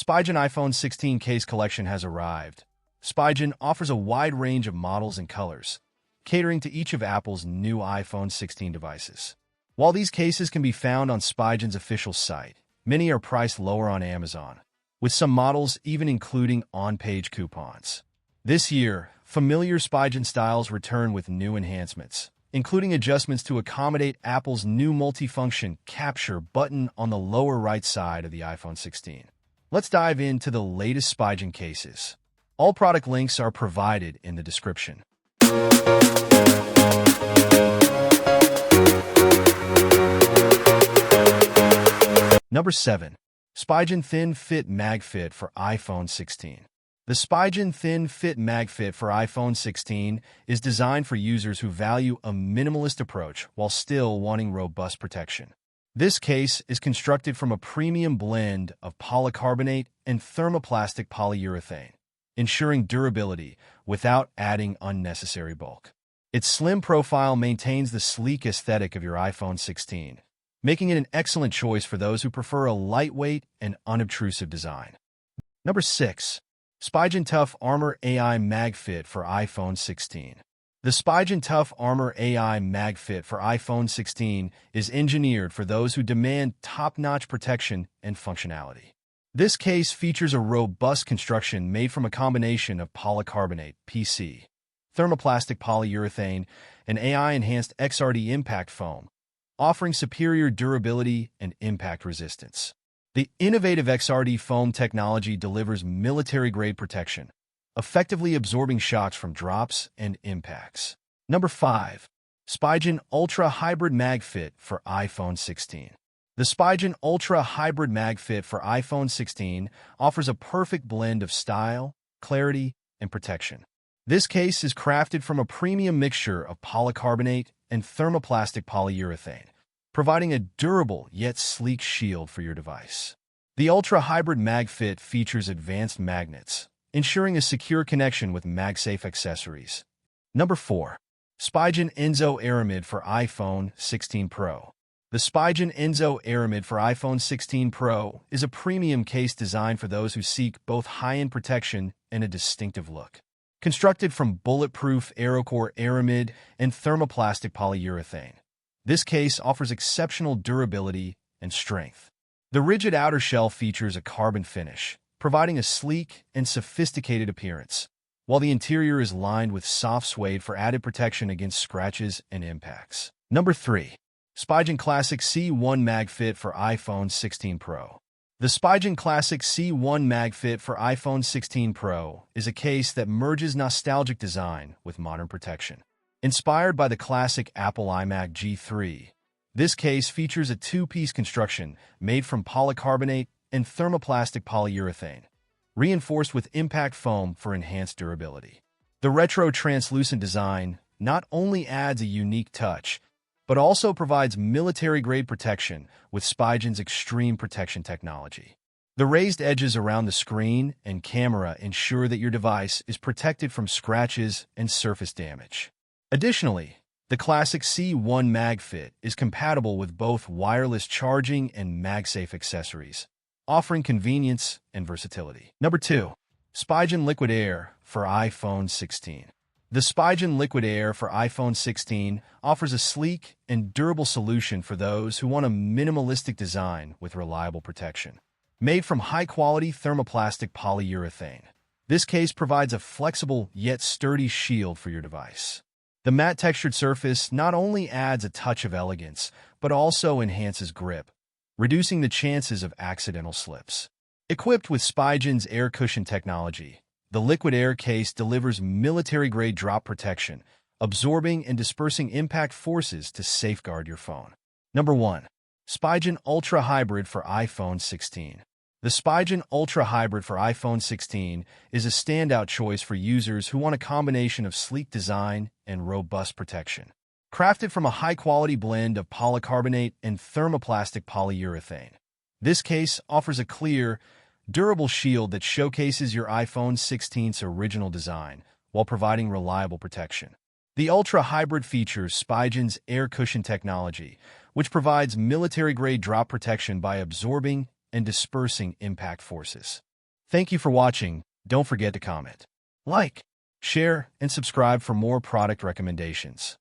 Spigen iPhone 16 case collection has arrived. Spigen offers a wide range of models and colors, catering to each of Apple's new iPhone 16 devices. While these cases can be found on Spigen's official site, many are priced lower on Amazon, with some models even including on-page coupons. This year, familiar Spigen styles return with new enhancements, including adjustments to accommodate Apple's new multifunction capture button on the lower right side of the iPhone 16. Let's dive into the latest Spigen cases. All product links are provided in the description. Number 7. Spigen Thin Fit MagFit for iPhone 16. The Spigen Thin Fit MagFit for iPhone 16 is designed for users who value a minimalist approach while still wanting robust protection. This case is constructed from a premium blend of polycarbonate and thermoplastic polyurethane, ensuring durability without adding unnecessary bulk. Its slim profile maintains the sleek aesthetic of your iPhone 16, making it an excellent choice for those who prefer a lightweight and unobtrusive design. Number 6. Spigen Tough Armor AI MagFit for iPhone 16. The Spigen Tough Armor AI MagFit for iPhone 16 is engineered for those who demand top-notch protection and functionality. This case features a robust construction made from a combination of polycarbonate (PC), thermoplastic polyurethane, and AI-enhanced XRD impact foam, offering superior durability and impact resistance. The innovative XRD foam technology delivers military-grade protection, effectively absorbing shocks from drops and impacts. Number 5. Spigen Ultra Hybrid MagFit for iPhone 16. The Spigen Ultra Hybrid MagFit for iPhone 16 offers a perfect blend of style, clarity, and protection. This case is crafted from a premium mixture of polycarbonate and thermoplastic polyurethane, providing a durable yet sleek shield for your device. The Ultra Hybrid MagFit features advanced magnets, ensuring a secure connection with MagSafe accessories. Number 4. Spigen Enzo Aramid for iPhone 16 Pro. The Spigen Enzo Aramid for iPhone 16 Pro is a premium case designed for those who seek both high-end protection and a distinctive look. Constructed from bulletproof AeroCore Aramid and thermoplastic polyurethane, this case offers exceptional durability and strength. The rigid outer shell features a carbon finish, providing a sleek and sophisticated appearance, while the interior is lined with soft suede for added protection against scratches and impacts. Number 3. Spigen Classic C1 MagFit for iPhone 16 Pro. The Spigen Classic C1 MagFit for iPhone 16 Pro is a case that merges nostalgic design with modern protection. Inspired by the classic Apple iMac G3, this case features a two-piece construction made from polycarbonate and thermoplastic polyurethane, reinforced with impact foam for enhanced durability. The retro translucent design not only adds a unique touch, but also provides military-grade protection with Spigen's extreme protection technology. The raised edges around the screen and camera ensure that your device is protected from scratches and surface damage. Additionally, the Classic C1 MagFit is compatible with both wireless charging and MagSafe accessories, offering convenience and versatility. Number 2. Spigen Liquid Air for iPhone 16. The Spigen Liquid Air for iPhone 16 offers a sleek and durable solution for those who want a minimalistic design with reliable protection. Made from high-quality thermoplastic polyurethane, this case provides a flexible yet sturdy shield for your device. The matte-textured surface not only adds a touch of elegance, but also enhances grip, reducing the chances of accidental slips. Equipped with Spigen's air cushion technology, the Liquid Air case delivers military-grade drop protection, absorbing and dispersing impact forces to safeguard your phone. Number 1. Spigen Ultra Hybrid for iPhone 16. The Spigen Ultra Hybrid for iPhone 16 is a standout choice for users who want a combination of sleek design and robust protection. Crafted from a high-quality blend of polycarbonate and thermoplastic polyurethane, this case offers a clear, durable shield that showcases your iPhone 16's original design while providing reliable protection. The Ultra Hybrid features Spigen's air cushion technology, which provides military-grade drop protection by absorbing and dispersing impact forces. Thank you for watching. Don't forget to comment, like, share, and subscribe for more product recommendations.